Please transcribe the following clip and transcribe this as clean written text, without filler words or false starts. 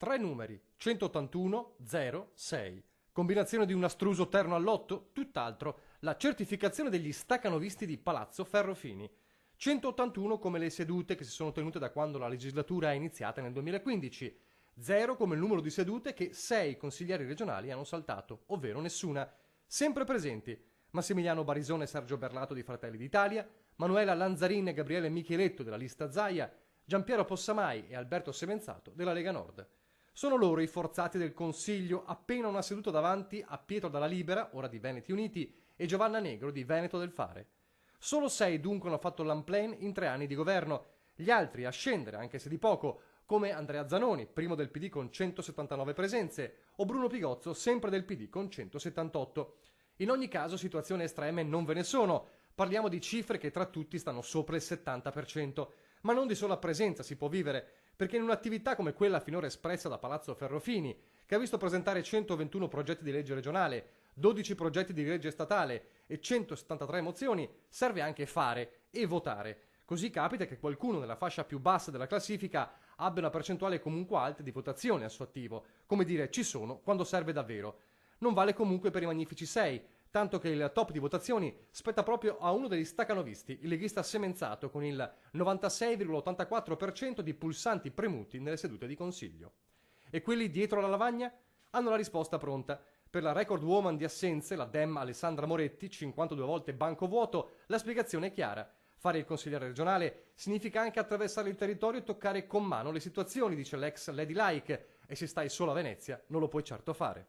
tre numeri, 181 06. Combinazione di un astruso terno all'otto? Tutt'altro, la certificazione degli staccanovisti di Palazzo Ferrofini. 181 come le sedute che si sono tenute da quando la legislatura è iniziata nel 2015. 0 come il numero di sedute che 6 consiglieri regionali hanno saltato, ovvero nessuna. Sempre presenti Massimiliano Barisone e Sergio Berlato di Fratelli d'Italia, Manuela Lanzarin e Gabriele Micheletto della lista Zaia, Giampiero Possamai e Alberto Semenzato della Lega Nord. Sono loro i forzati del Consiglio, appena una seduta davanti a Pietro Dalla Libera, ora di Veneti Uniti, e Giovanna Negro di Veneto del Fare. Solo 6 dunque hanno fatto l'unplan in 3 anni di governo, gli altri a scendere, anche se di poco, come Andrea Zanoni, primo del PD con 179 presenze, o Bruno Pigozzo, sempre del PD con 178. In ogni caso situazioni estreme non ve ne sono, parliamo di cifre che tra tutti stanno sopra il 70%, ma non di sola presenza si può vivere, perché in un'attività come quella finora espressa da Palazzo Ferrofini, che ha visto presentare 121 progetti di legge regionale, 12 progetti di legge statale e 173 mozioni, serve anche fare e votare. Così capita che qualcuno nella fascia più bassa della classifica abbia una percentuale comunque alta di votazione a suo attivo, come dire ci sono quando serve davvero. Non vale comunque per i magnifici 6, tanto che il top di votazioni spetta proprio a uno degli staccanovisti, il leghista Semenzato, con il 96,84% di pulsanti premuti nelle sedute di consiglio. E quelli dietro la lavagna hanno la risposta pronta. Per la record woman di assenze, la Dem Alessandra Moretti, 52 volte banco vuoto, la spiegazione è chiara. Fare il consigliere regionale significa anche attraversare il territorio e toccare con mano le situazioni, dice l'ex Ladylike, e se stai solo a Venezia non lo puoi certo fare.